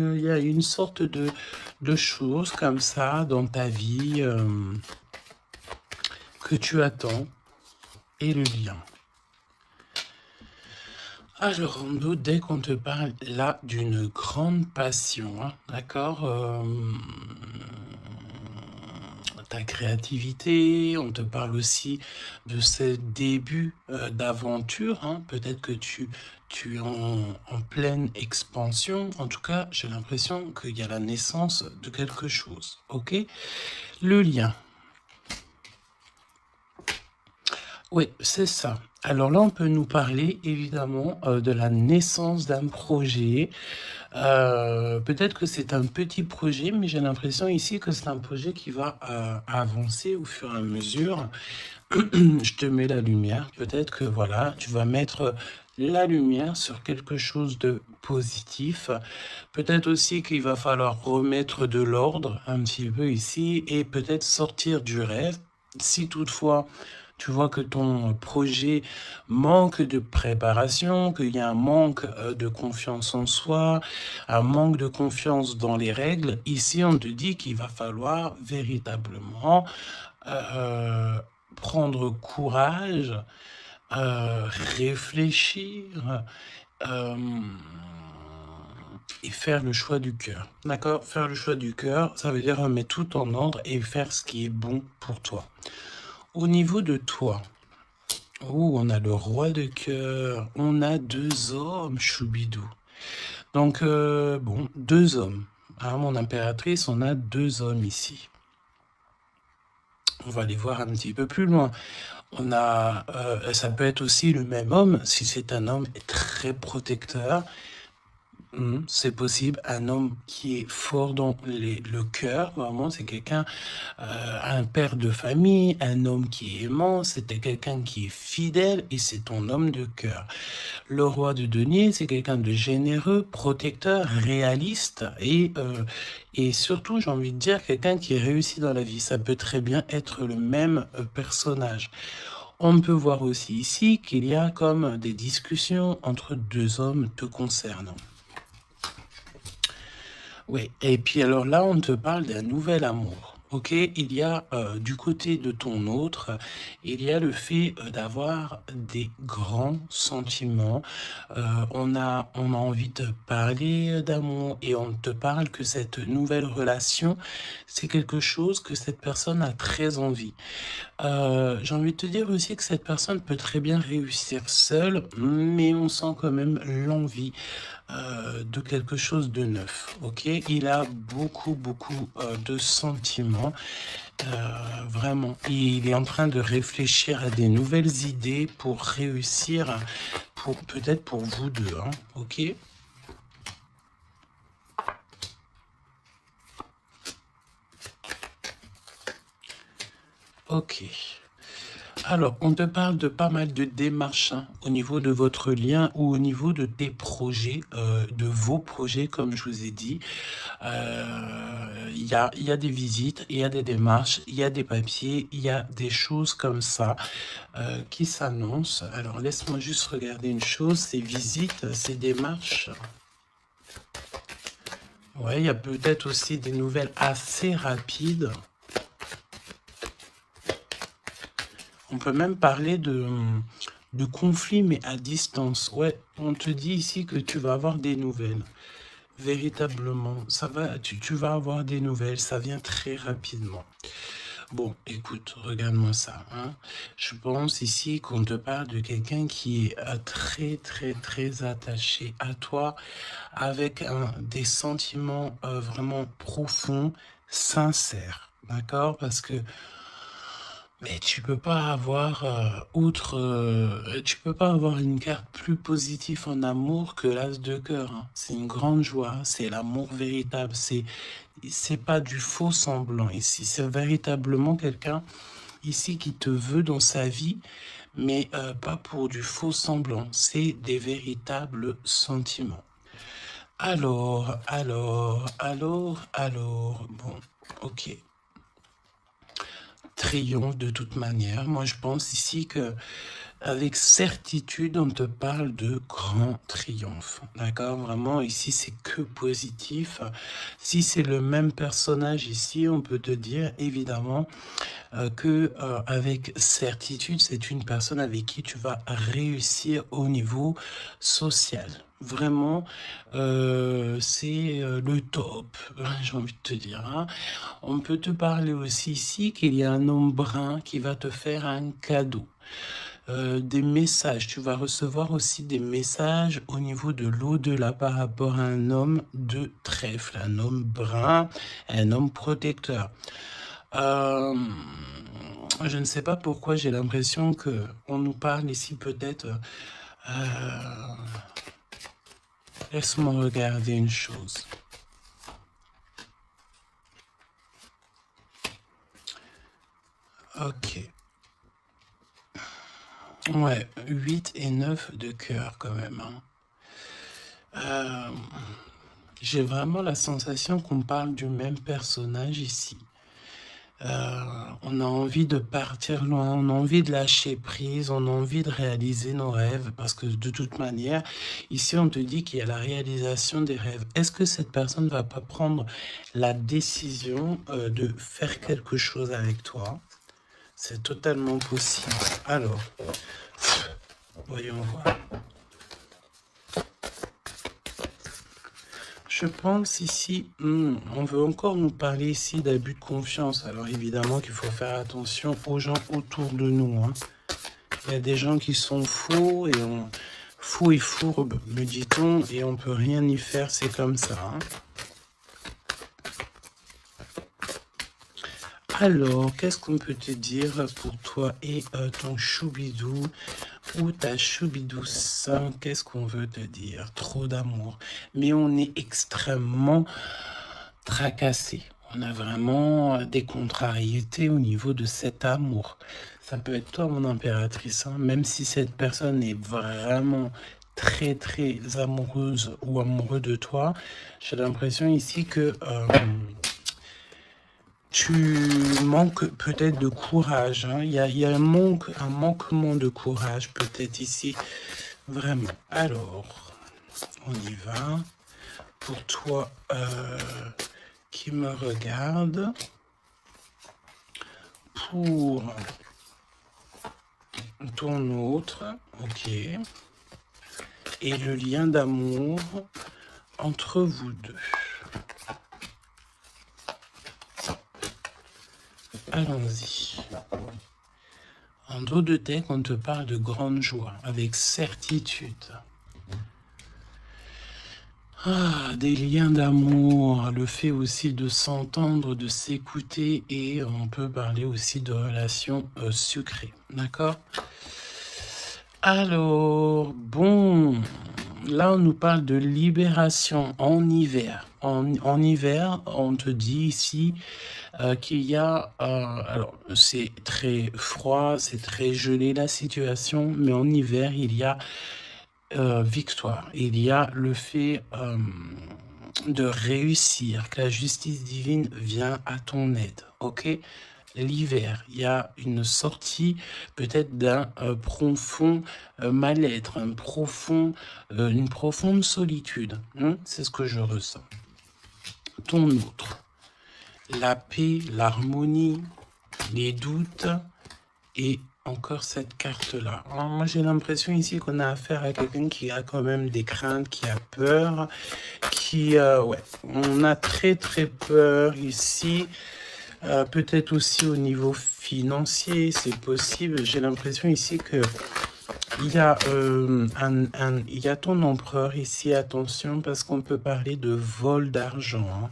Il y a une sorte de choses comme ça dans ta vie que tu attends et le lien. Alors, on doute dès qu'on te parle là d'une grande passion, hein, d'accord, ta créativité, on te parle aussi de ces débuts d'aventure, hein, peut-être que tu es en pleine expansion, en tout cas, j'ai l'impression qu'il y a la naissance de quelque chose, ok? Le lien. Oui, c'est ça. Alors là, on peut nous parler évidemment de la naissance d'un projet. Peut-être que c'est un petit projet, mais j'ai l'impression ici que c'est un projet qui va avancer au fur et à mesure. Je te mets la lumière. Peut-être que voilà, tu vas mettre la lumière sur quelque chose de positif. Peut-être aussi qu'il va falloir remettre de l'ordre un petit peu ici et peut-être sortir du rêve. Si toutefois tu vois que ton projet manque de préparation, qu'il y a un manque de confiance en soi, un manque de confiance dans les règles, ici on te dit qu'il va falloir véritablement prendre courage, réfléchir et faire le choix du cœur. D'accord? Faire le choix du cœur, ça veut dire remettre tout en ordre et faire ce qui est bon pour toi. Au niveau de toi, on a le roi de cœur, on a deux hommes, choubidou. Donc, bon, deux hommes. Hein, mon impératrice, on a deux hommes ici. On va aller voir un petit peu plus loin. On a, ça peut être aussi le même homme, si c'est un homme très protecteur. C'est possible, un homme qui est fort dans le cœur, vraiment, c'est quelqu'un, un père de famille, un homme qui est aimant, c'était quelqu'un qui est fidèle et c'est ton homme de cœur. Le roi de denier, c'est quelqu'un de généreux, protecteur, réaliste et surtout, j'ai envie de dire, quelqu'un qui est réussi dans la vie. Ça peut très bien être le même personnage. On peut voir aussi ici qu'il y a comme des discussions entre deux hommes te concernant. Oui, et puis alors là, on te parle d'un nouvel amour. Ok, il y a du côté de ton autre, il y a le fait d'avoir des grands sentiments. On a envie de parler d'amour et on te parle que cette nouvelle relation, c'est quelque chose que cette personne a très envie. J'ai envie de te dire aussi que cette personne peut très bien réussir seule, mais on sent quand même l'envie de quelque chose de neuf, ok? Il a beaucoup de sentiments, vraiment. Il est en train de réfléchir à des nouvelles idées pour réussir, peut-être pour vous deux, hein, ok? Ok. Alors, on te parle de pas mal de démarches hein, au niveau de votre lien ou au niveau de tes projets, de vos projets, comme je vous ai dit. Il y a des visites, il y a des démarches, il y a des papiers, il y a des choses comme ça qui s'annoncent. Alors, laisse-moi juste regarder une chose, ces visites, ces démarches. Ouais, il y a peut-être aussi des nouvelles assez rapides. On peut même parler de conflit, mais à distance. Ouais, on te dit ici que tu vas avoir des nouvelles. Véritablement, ça va, tu vas avoir des nouvelles, ça vient très rapidement. Bon, écoute, regarde-moi ça. Hein. Je pense ici qu'on te parle de quelqu'un qui est très attaché à toi, avec des sentiments vraiment profonds, sincères. D'accord? Parce que mais tu peux pas avoir tu peux pas avoir une carte plus positive en amour que l'as de cœur. Hein. C'est une grande joie, c'est l'amour véritable, c'est pas du faux semblant ici, c'est véritablement quelqu'un ici qui te veut dans sa vie, mais pas pour du faux semblant, c'est des véritables sentiments. Alors, bon, ok. Triomphe de toute manière. Moi, je pense ici que Avec certitude, on te parle de grand triomphe. D'accord? Vraiment, ici, c'est que positif. Si c'est le même personnage ici, on peut te dire, évidemment, que avec certitude, c'est une personne avec qui tu vas réussir au niveau social. Vraiment, c'est le top, j'ai envie de te dire. Hein. On peut te parler aussi ici qu'il y a un homme brun qui va te faire un cadeau. Des messages, tu vas recevoir aussi des messages au niveau de l'au-delà par rapport à un homme de trèfle, un homme brun, un homme protecteur. Je ne sais pas pourquoi j'ai l'impression que on nous parle ici peut-être. Laisse-moi regarder une chose. Ok. Ouais, 8 et 9 de cœur quand même. Hein. J'ai vraiment la sensation qu'on parle du même personnage ici. On a envie de partir loin, on a envie de lâcher prise, on a envie de réaliser nos rêves, parce que de toute manière, ici on te dit qu'il y a la réalisation des rêves. Est-ce que cette personne ne va pas prendre la décision de faire quelque chose avec toi? C'est totalement possible. Alors, voyons voir. Je pense ici, on veut encore nous parler ici d'abus de confiance. Alors évidemment qu'il faut faire attention aux gens autour de nous. Hein. Il y a des gens qui sont faux et fous et fourbes, me dit-on, et on peut rien y faire, c'est comme ça. Hein. Alors, qu'est-ce qu'on peut te dire pour toi et ton choubidou ou ta choubidouce? Qu'est-ce qu'on veut te dire? Trop d'amour. Mais on est extrêmement tracassé. On a vraiment des contrariétés au niveau de cet amour. Ça peut être toi, mon impératrice, hein, même si cette personne est vraiment très, très amoureuse ou amoureux de toi. J'ai l'impression ici que... tu manques peut-être de courage. Hein. Il y a un manquement de courage peut-être ici. Vraiment. Alors, on y va. Pour toi qui me regarde. Pour ton autre. Ok. Et le lien d'amour entre vous deux. Allons-y. En dos de tête, on te parle de grande joie, avec certitude. Ah, des liens d'amour, le fait aussi de s'entendre, de s'écouter, et on peut parler aussi de relations sucrées. D'accord? Alors, bon, là on nous parle de libération en hiver. En hiver, on te dit ici qu'il y a... alors, c'est très froid, c'est très gelé la situation, mais en hiver, il y a victoire. Il y a le fait de réussir, que la justice divine vient à ton aide. Ok? L'hiver, il y a une sortie peut-être d'un profond mal-être, une profonde solitude. Hein? C'est ce que je ressens. Ton autre, la paix, l'harmonie, les doutes et encore cette carte-là. Moi, j'ai l'impression ici qu'on a affaire à quelqu'un qui a quand même des craintes, qui a peur, ouais, on a très très peur ici. Peut-être aussi au niveau financier, c'est possible. J'ai l'impression ici que il y a il y a ton empereur ici. Attention, parce qu'on peut parler de vol d'argent.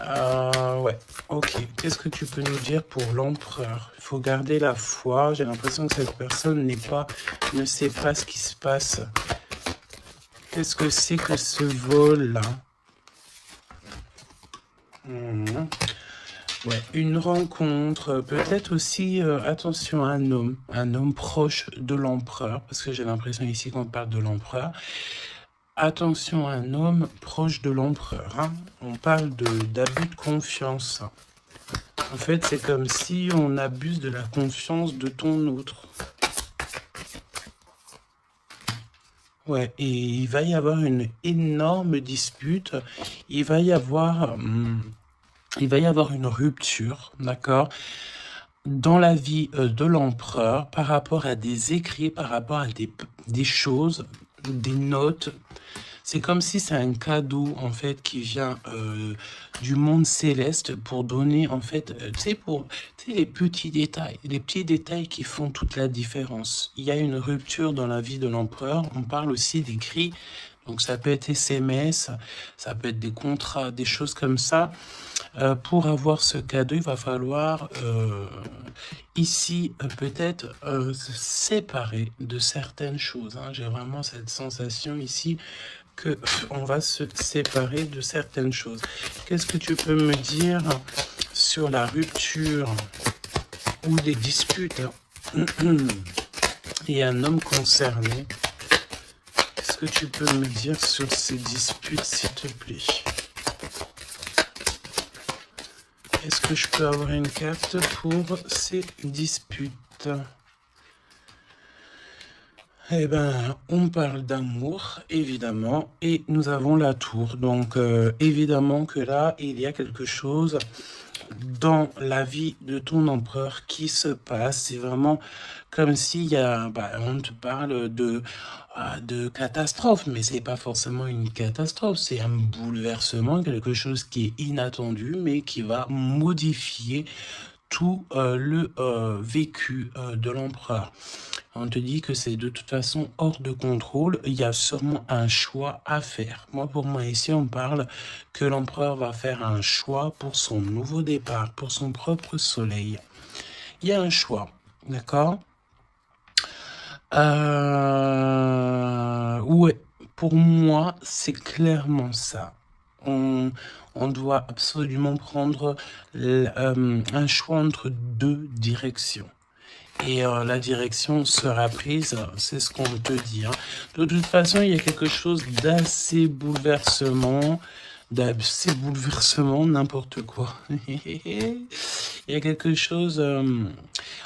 Hein. Ouais, ok. Qu'est-ce que tu peux nous dire pour l'empereur? Il faut garder la foi. J'ai l'impression que cette personne ne sait pas ce qui se passe. Qu'est-ce que c'est que ce vol-là? Ouais, une rencontre, peut-être aussi, attention, un homme proche de l'empereur, parce que j'ai l'impression ici qu'on parle de l'empereur. Attention, un homme proche de l'empereur. Hein. On parle d'abus de confiance. En fait, c'est comme si on abuse de la confiance de ton autre. Ouais, et il va y avoir une énorme dispute. Il va y avoir, il va y avoir une rupture, d'accord, dans la vie de l'empereur par rapport à des écrits, par rapport à des choses, des notes. C'est comme si c'est un cadeau, en fait, qui vient du monde céleste pour donner, en fait, tu sais, les petits détails qui font toute la différence. Il y a une rupture dans la vie de l'empereur. On parle aussi d'écrits. Donc, ça peut être SMS, ça peut être des contrats, des choses comme ça. Pour avoir ce cadeau, il va falloir ici peut-être se séparer de certaines choses, hein. J'ai vraiment cette sensation ici que on va se séparer de certaines choses. Qu'est-ce que tu peux me dire sur la rupture ou les disputes et un homme concerné? Qu'est-ce que tu peux me dire sur ces disputes, s'il te plaît? Est-ce que je peux avoir une carte pour ces disputes? Eh ben, on parle d'amour, évidemment, et nous avons la tour. Donc, évidemment que là, il y a quelque chose dans la vie de ton empereur qui se passe. C'est vraiment comme s'il y a, on te parle de catastrophe, mais c'est pas forcément une catastrophe, c'est un bouleversement, quelque chose qui est inattendu, mais qui va modifier tout le vécu de l'empereur. On te dit que c'est de toute façon hors de contrôle. Il y a sûrement un choix à faire. Moi, pour moi, ici, on parle que l'empereur va faire un choix pour son nouveau départ, pour son propre soleil. Il y a un choix, d'accord? Ouais, pour moi, c'est clairement ça. On doit absolument prendre un choix entre deux directions. Et la direction sera prise, c'est ce qu'on te dit, hein. De toute façon, il y a quelque chose d'assez bouleversement, n'importe quoi. Il y a quelque chose...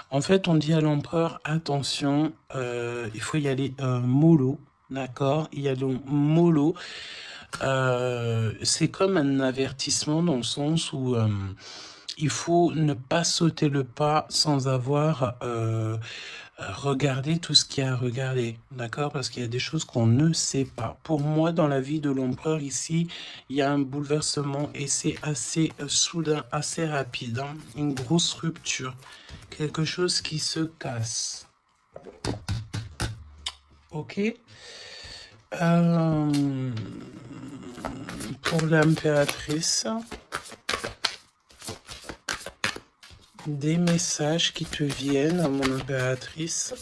en fait, on dit à l'empereur, attention, il faut y aller mollo, d'accord? Il y a donc mollo. C'est comme un avertissement dans le sens où... il faut ne pas sauter le pas sans avoir regardé tout ce qu'il y a à regarder, d'accord? Parce qu'il y a des choses qu'on ne sait pas. Pour moi, dans la vie de l'empereur ici, il y a un bouleversement et c'est assez soudain, assez rapide, hein. Une grosse rupture, quelque chose qui se casse. Ok? Pour l'impératrice... des messages qui te viennent à mon impératrice.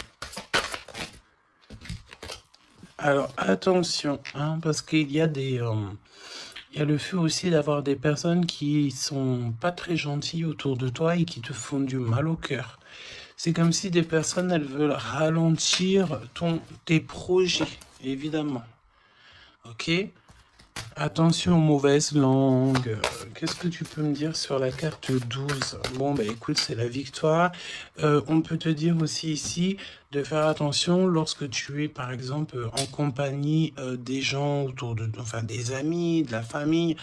Alors attention, hein, parce qu'il y a des... il y a le fait aussi d'avoir des personnes qui sont pas très gentilles autour de toi et qui te font du mal au cœur. C'est comme si des personnes, elles veulent ralentir tes projets, évidemment. Ok? Attention aux mauvaises langues. Qu'est-ce que tu peux me dire sur la carte 12? Bon, bah écoute, c'est la victoire. On peut te dire aussi ici de faire attention lorsque tu es, par exemple, en compagnie des gens autour de... Enfin, des amis, de la famille.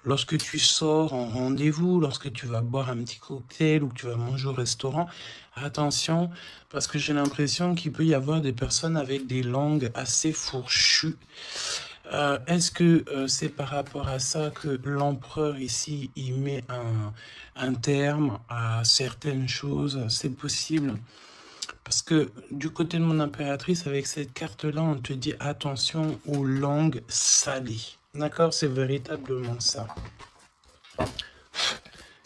Lorsque tu sors en rendez-vous, lorsque tu vas boire un petit cocktail ou que tu vas manger au restaurant, attention, parce que j'ai l'impression qu'il peut y avoir des personnes avec des langues assez fourchues. Est-ce que c'est par rapport à ça que l'empereur ici, il met un terme à certaines choses? C'est possible. Parce que du côté de mon impératrice, avec cette carte-là, on te dit attention aux langues salées. D'accord? C'est véritablement ça.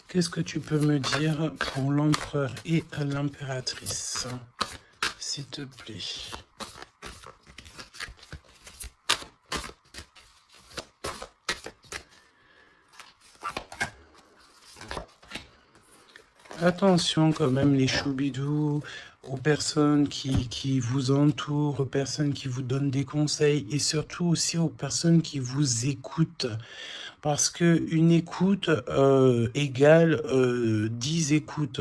Qu'est-ce que tu peux me dire pour l'empereur et l'impératrice, s'il te plaît? Attention quand même les choubidous, aux personnes qui vous entourent, aux personnes qui vous donnent des conseils et surtout aussi aux personnes qui vous écoutent. Parce que une écoute égale 10 écoutes.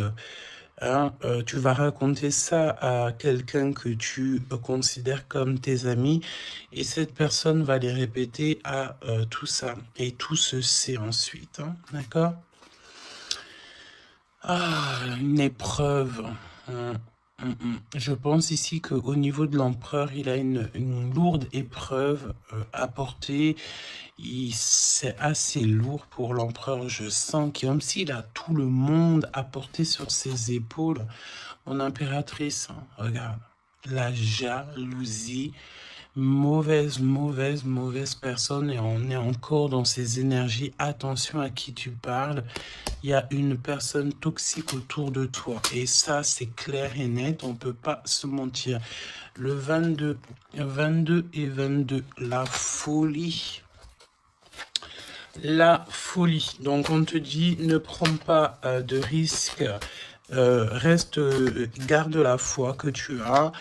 hein, tu vas raconter ça à quelqu'un que tu considères comme tes amis et cette personne va les répéter à tout ça. Et tout se sait ensuite, hein, d'accord? Ah, une épreuve. Je pense ici qu'au niveau de l'empereur, il a une lourde épreuve à porter. C'est assez lourd pour l'empereur. Je sens comme s'il a tout le monde à porter sur ses épaules. Mon impératrice, hein, regarde, la jalousie, mauvaise personne et on est encore dans ces énergies. Attention à qui tu parles. Il y a une personne toxique autour de toi. Et ça, c'est clair et net. On ne peut pas se mentir. Le 22 et 22, la folie. La folie. Donc, on te dit, ne prends pas de risques. Reste, garde la foi que tu as.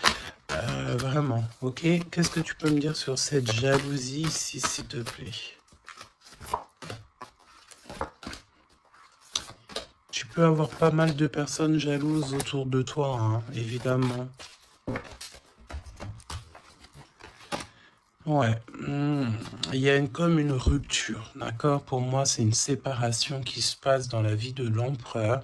Vraiment, ok? Qu'est-ce que tu peux me dire sur cette jalousie ici, s'il te plaît? Tu peux avoir pas mal de personnes jalouses autour de toi, hein, évidemment. Ouais, il y a comme une rupture, d'accord? Pour moi, c'est une séparation qui se passe dans la vie de l'empereur.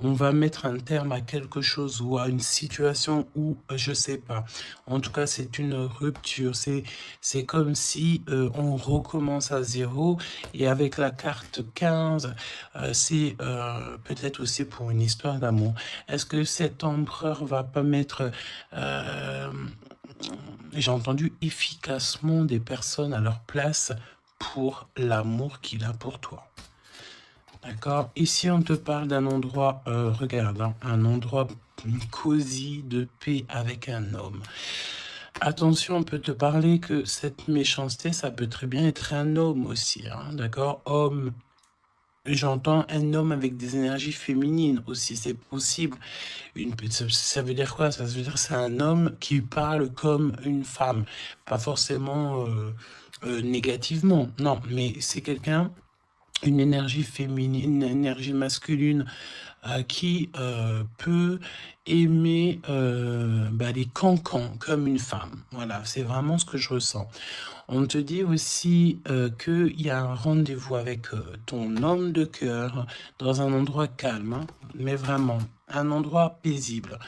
On va mettre un terme à quelque chose ou à une situation où, je sais pas. En tout cas, c'est une rupture. C'est comme si on recommence à zéro. Et avec la carte 15, c'est peut-être aussi pour une histoire d'amour. Est-ce que cet empereur va pas mettre... j'ai entendu efficacement des personnes à leur place pour l'amour qu'il a pour toi. D'accord? Ici, on te parle d'un endroit, regarde, hein, un endroit cosy, de paix avec un homme. Attention, on peut te parler que cette méchanceté, ça peut très bien être un homme aussi, hein, d'accord? Homme, j'entends un homme avec des énergies féminines aussi, c'est possible. Ça veut dire quoi? Ça veut dire que c'est un homme qui parle comme une femme. Pas forcément négativement, non, mais c'est quelqu'un, une énergie féminine, une énergie masculine qui peut aimer les cancans comme une femme. Voilà, c'est vraiment ce que je ressens. On te dit aussi qu'il y a un rendez-vous avec ton homme de cœur dans un endroit calme, hein, mais vraiment un endroit paisible.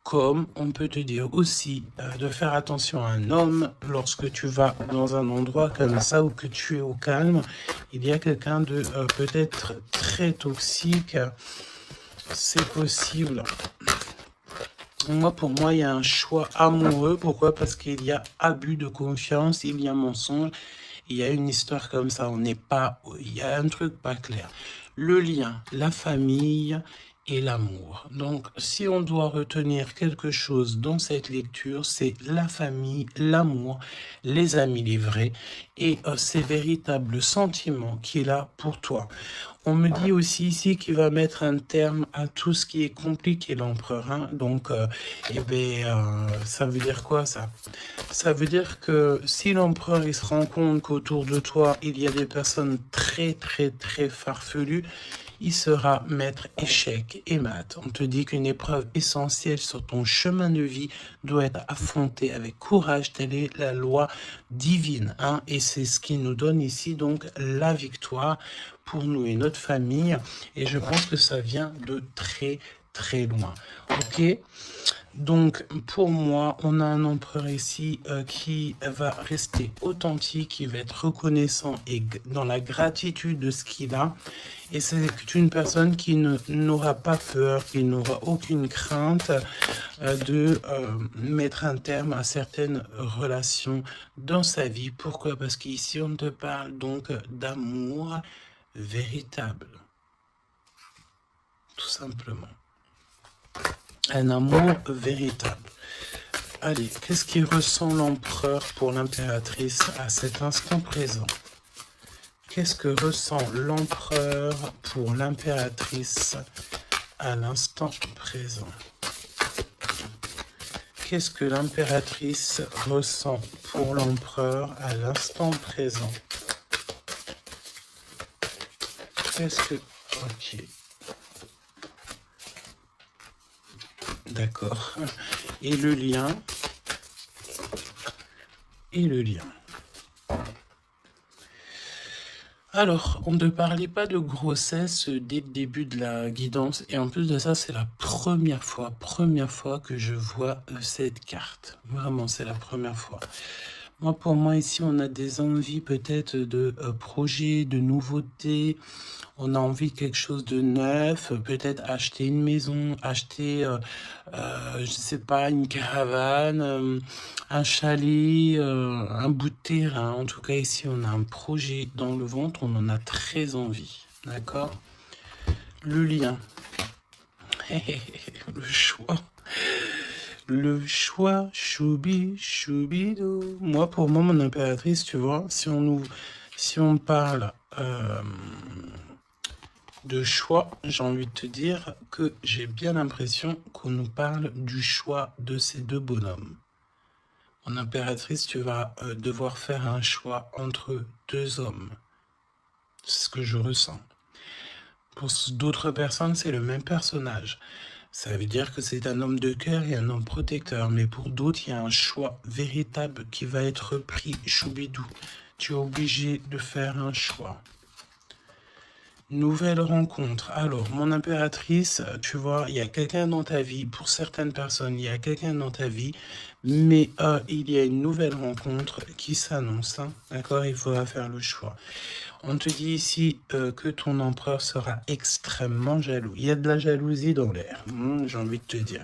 Comme on peut te dire aussi de faire attention à un homme lorsque tu vas dans un endroit comme ça ou que tu es au calme. Il y a quelqu'un de peut-être très toxique. C'est possible. Pour moi, il y a un choix amoureux. Pourquoi? Parce qu'il y a abus de confiance, il y a mensonge, il y a une histoire comme ça. On n'est pas, il y a un truc pas clair. Le lien, la famille et l'amour. Donc, si on doit retenir quelque chose dans cette lecture, c'est la famille, l'amour, les amis, les vrais, et ces véritables sentiments qu'il a pour toi. On me dit aussi ici qu'il va mettre un terme à tout ce qui est compliqué, l'empereur. Hein. Donc, ça veut dire quoi ça? Ça veut dire que si l'empereur il se rend compte qu'autour de toi, il y a des personnes très farfelues, il sera maître échec et mat. On te dit qu'une épreuve essentielle sur ton chemin de vie doit être affrontée avec courage. Telle est la loi divine. Hein, et c'est ce qui nous donne ici donc la victoire pour nous et notre famille. Et je pense que ça vient de très loin. Ok? Donc, pour moi, on a un empereur ici qui va rester authentique, qui va être reconnaissant et dans la gratitude de ce qu'il a. Et c'est une personne qui n'aura pas peur, qui n'aura aucune crainte de mettre un terme à certaines relations dans sa vie. Pourquoi? Parce qu'ici, on te parle donc d'amour véritable. Tout simplement. Un amour véritable. Allez, qu'est-ce qui ressent l'empereur pour l'impératrice à cet instant présent? Qu'est-ce que ressent l'empereur pour l'impératrice à l'instant présent? Qu'est-ce que l'impératrice ressent pour l'empereur à l'instant présent? Qu'est-ce que... Ok. D'accord. Et le lien. Et le lien. Alors, on ne parlait pas de grossesse dès le début de la guidance. Et en plus de ça, c'est la première fois que je vois cette carte. Vraiment, c'est la première fois. Moi, pour moi, ici, on a des envies peut-être de projets, de nouveautés. On a envie de quelque chose de neuf, peut-être acheter une maison, acheter, je sais pas, une caravane, un chalet, un bout de terrain. En tout cas, ici, on a un projet dans le ventre, on en a très envie. D'accord? Le lien. Le choix. Le choix, choubi, choubidou. Moi, pour moi, mon impératrice, tu vois, si on parle de choix, j'ai envie de te dire que j'ai bien l'impression qu'on nous parle du choix de ces deux bonhommes. En impératrice, tu vas devoir faire un choix entre deux hommes. C'est ce que je ressens. Pour d'autres personnes, c'est le même personnage. Ça veut dire que c'est un homme de cœur et un homme protecteur. Mais pour d'autres, il y a un choix véritable qui va être pris. Choubidou, tu es obligé de faire un choix. Nouvelle rencontre. Alors, mon impératrice, tu vois, il y a quelqu'un dans ta vie. Pour certaines personnes, il y a quelqu'un dans ta vie. Mais il y a une nouvelle rencontre qui s'annonce. Hein, d'accord? Il faudra faire le choix. On te dit ici que ton empereur sera extrêmement jaloux. Il y a de la jalousie dans l'air, j'ai envie de te dire.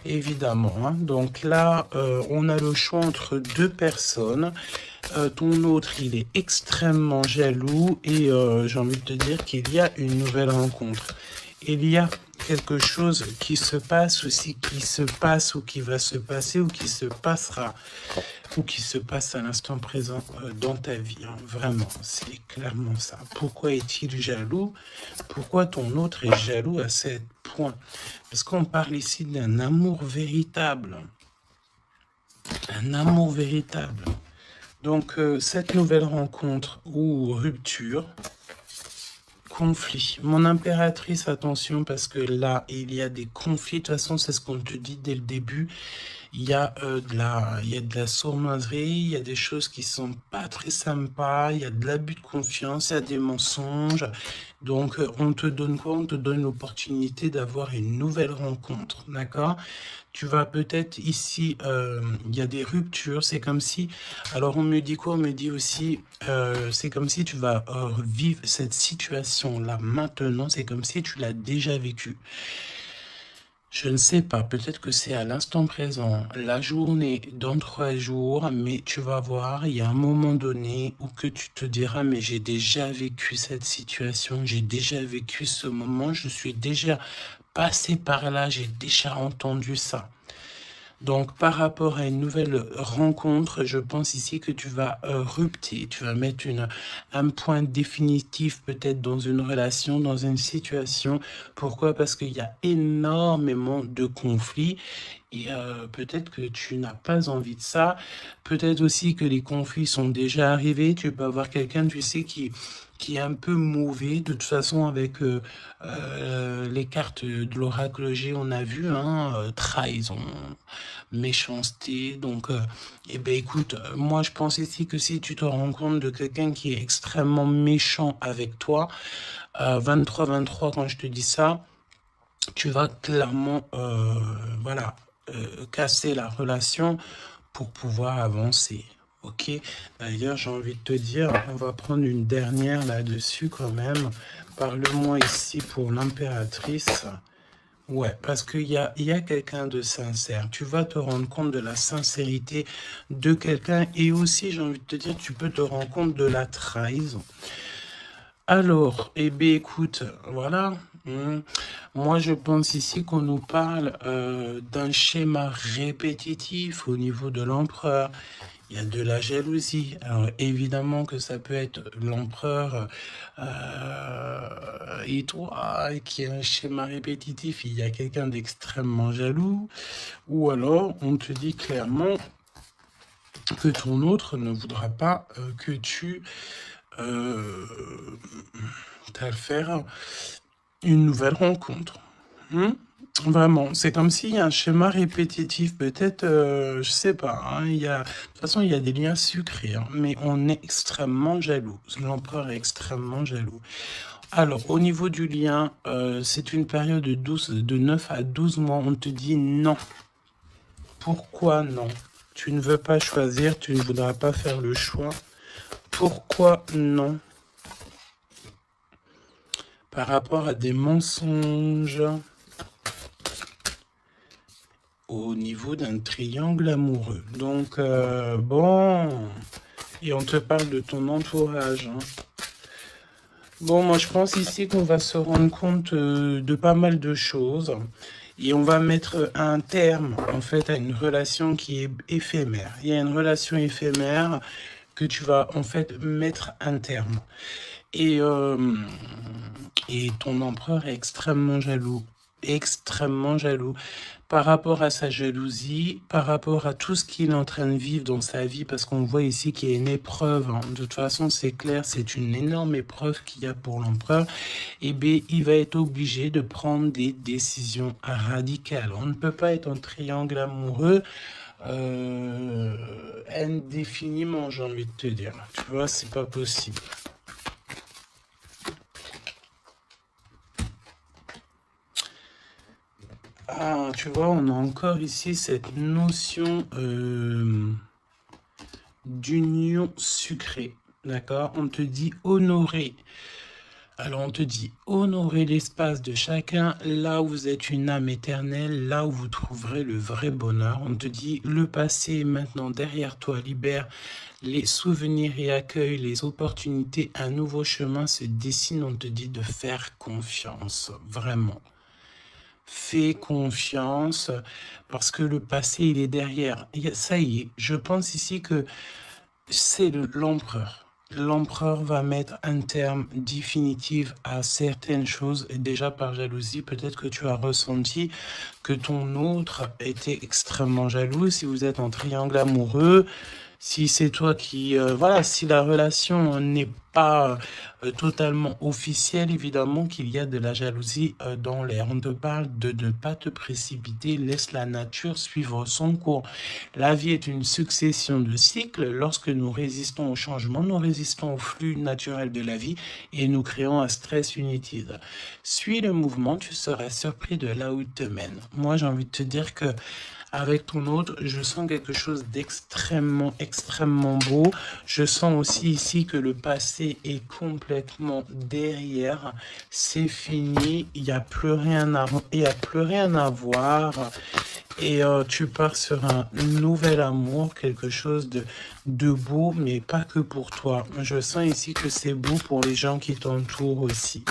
Évidemment. Hein. Donc là, on a le choix entre deux personnes. Ton autre, il est extrêmement jaloux et j'ai envie de te dire qu'il y a une nouvelle rencontre. Il y a quelque chose qui se passe aussi, qui se passe ou qui va se passer ou qui se passera ou qui se passe à l'instant présent dans ta vie. Hein. Vraiment, c'est clairement ça. Pourquoi est-il jaloux? Pourquoi ton autre est jaloux à ce point? Parce qu'on parle ici d'un amour véritable. Un amour véritable. Donc, cette nouvelle rencontre ou rupture, conflit. Mon impératrice, attention, parce que là, il y a des conflits. De toute façon, c'est ce qu'on te dit dès le début. Il y a de la sournoiserie, il y a des choses qui sont pas très sympas, il y a de l'abus de confiance, il y a des mensonges. Donc, on te donne quoi? On te donne l'opportunité d'avoir une nouvelle rencontre, d'accord? Tu vas peut-être ici, il y a des ruptures, c'est comme si, alors on me dit quoi? On me dit aussi, c'est comme si tu vas vivre cette situation-là maintenant, c'est comme si tu l'as déjà vécue. Je ne sais pas, peut-être que c'est à l'instant présent, la journée dans 3 jours, mais tu vas voir, il y a un moment donné où que tu te diras, mais j'ai déjà vécu cette situation, j'ai déjà vécu ce moment, je suis déjà passé par là, j'ai déjà entendu ça. Donc, par rapport à une nouvelle rencontre, je pense ici que tu vas rupter, tu vas mettre un point définitif peut-être dans une relation, dans une situation. Pourquoi? Parce qu'il y a énormément de conflits et peut-être que tu n'as pas envie de ça. Peut-être aussi que les conflits sont déjà arrivés. Tu peux avoir quelqu'un, tu sais, qui est un peu mauvais. De toute façon, avec les cartes de l'oracle G, on a vu, hein, trahison, méchanceté. Donc, eh ben, écoute, moi, je pense ici que si tu te rends compte de quelqu'un qui est extrêmement méchant avec toi, 23-23, quand je te dis ça, tu vas clairement, voilà, casser la relation pour pouvoir avancer. Ok, d'ailleurs, j'ai envie de te dire, on va prendre une dernière là-dessus quand même. Parle-moi ici pour l'impératrice. Ouais, parce qu'il y a quelqu'un de sincère. Tu vas te rendre compte de la sincérité de quelqu'un et aussi, j'ai envie de te dire, tu peux te rendre compte de la trahison. Alors, eh bien, écoute, voilà. Moi, je pense ici qu'on nous parle d'un schéma répétitif au niveau de l'empereur. Il y a de la jalousie. Alors, évidemment que ça peut être l'empereur et toi, qui a un schéma répétitif. Il y a quelqu'un d'extrêmement jaloux. Ou alors, on te dit clairement que ton autre ne voudra pas que tu t'as faire une nouvelle rencontre. Vraiment, c'est comme s'il y a un schéma répétitif, peut-être, je sais pas, hein, de toute façon, il y a des liens sucrés, hein, mais on est extrêmement jaloux. L'empereur est extrêmement jaloux. Alors, au niveau du lien, c'est une période de 9 à 12 mois. On te dit non. Pourquoi non? Tu ne veux pas choisir, tu ne voudras pas faire le choix. Pourquoi non? Par rapport à des mensonges au niveau d'un triangle amoureux. Donc, bon, et on te parle de ton entourage, hein. Bon, moi, je pense ici qu'on va se rendre compte de pas mal de choses et on va mettre un terme, en fait, à une relation qui est éphémère. Il y a une relation éphémère que tu vas, en fait, mettre un terme. Et, et ton empereur est extrêmement jaloux par rapport à sa jalousie, par rapport à tout ce qu'il est en train de vivre dans sa vie, parce qu'on voit ici qu'il y a une épreuve, hein. De toute façon, c'est clair, c'est une énorme épreuve qu'il y a pour l'empereur. Et bien, il va être obligé de prendre des décisions radicales. On ne peut pas être en triangle amoureux indéfiniment, j'ai envie de te dire. Tu vois, c'est pas possible. Ah, tu vois, on a encore ici cette notion d'union sucrée, d'accord? On te dit honorer. Alors, on te dit honorer l'espace de chacun, là où vous êtes une âme éternelle, là où vous trouverez le vrai bonheur. On te dit le passé est maintenant derrière toi, libère les souvenirs et accueille les opportunités. Un nouveau chemin se dessine, on te dit de faire confiance, vraiment. Fais confiance parce que le passé, il est derrière. Ça y est, je pense ici que c'est l'empereur. L'empereur va mettre un terme définitif à certaines choses. Et déjà par jalousie, peut-être que tu as ressenti que ton autre était extrêmement jaloux. Si vous êtes en triangle amoureux, si c'est toi qui... voilà, si la relation n'est pas totalement officielle, évidemment qu'il y a de la jalousie dans l'air. On te parle de ne pas te précipiter, laisse la nature suivre son cours. La vie est une succession de cycles. Lorsque nous résistons au changement, nous résistons au flux naturel de la vie et nous créons un stress inutile. Suis le mouvement, tu seras surpris de là où il te mène. Moi, j'ai envie de te dire que avec ton autre, je sens quelque chose extrêmement beau. Je sens aussi ici que le passé est complètement derrière. C'est fini. Il n'y a plus rien à voir. Et tu pars sur un nouvel amour, quelque chose de beau, mais pas que pour toi. Je sens ici que c'est beau pour les gens qui t'entourent aussi.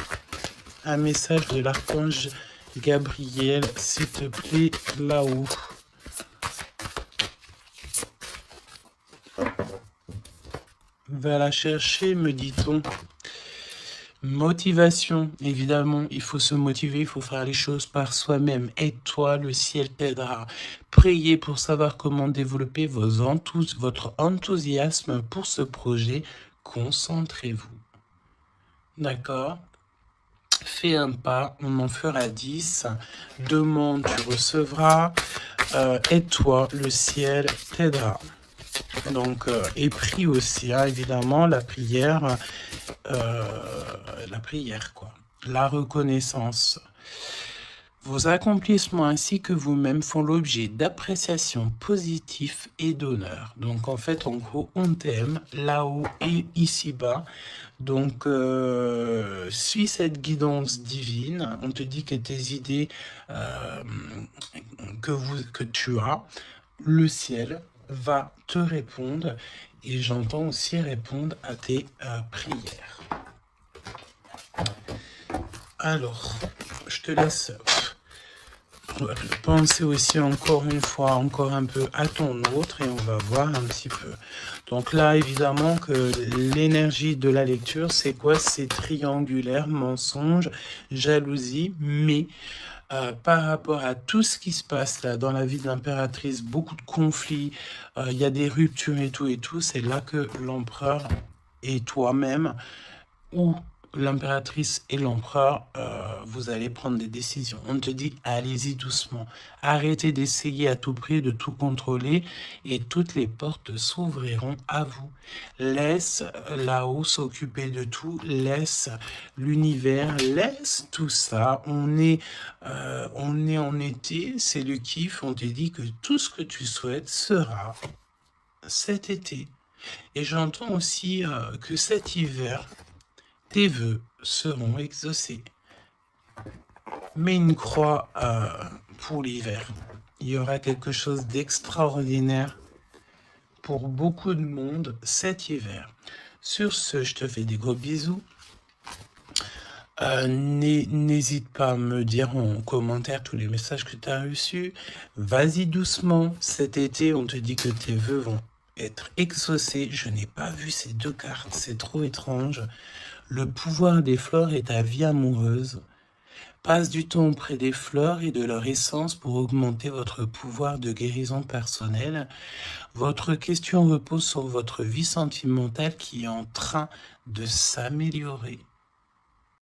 Un message de l'archange Gabriel, s'il te plaît, là-haut. Va la chercher, me dit-on. Motivation, évidemment, il faut se motiver, il faut faire les choses par soi-même. Aide-toi, le ciel t'aidera. Priez pour savoir comment développer votre enthousiasme pour ce projet. Concentrez-vous. D'accord? Fais un pas, on en fera 10. Demande, tu recevras. Aide-toi, le ciel t'aidera. Donc, et prie aussi, hein, évidemment, la prière, quoi. La reconnaissance. Vos accomplissements ainsi que vous-même font l'objet d'appréciation positive et d'honneur. Donc, en fait, en gros, on t'aime là-haut et ici-bas. Donc, suis cette guidance divine. On te dit que tes idées que tu as, le ciel va te répondre et j'entends aussi répondre à tes prières. Alors, je te laisse penser aussi encore une fois, encore un peu à ton autre et on va voir un petit peu. Donc là, évidemment que l'énergie de la lecture, c'est quoi? C'est triangulaire, mensonge, jalousie, mais par rapport à tout ce qui se passe là dans la vie de l'impératrice, beaucoup de conflits, il y a des ruptures et tout, c'est là que l'empereur et toi-même, ou l'impératrice et l'empereur, vous allez prendre des décisions. On te dit, allez-y doucement. Arrêtez d'essayer à tout prix de tout contrôler et toutes les portes s'ouvriront à vous. Laisse là-haut s'occuper de tout, laisse l'univers, laisse tout ça. On est en été, c'est le kiff. On te dit que tout ce que tu souhaites sera cet été. Et j'entends aussi que cet hiver, tes vœux seront exaucés. Mets une croix pour l'hiver. Il y aura quelque chose d'extraordinaire pour beaucoup de monde cet hiver. Sur ce, je te fais des gros bisous. N'hésite pas à me dire en commentaire tous les messages que tu as reçus. Vas-y doucement. Cet été, on te dit que tes vœux vont être exaucés. Je n'ai pas vu ces deux cartes. C'est trop étrange. Le pouvoir des fleurs est ta vie amoureuse. Passe du temps auprès des fleurs et de leur essence pour augmenter votre pouvoir de guérison personnelle. Votre question repose sur votre vie sentimentale qui est en train de s'améliorer.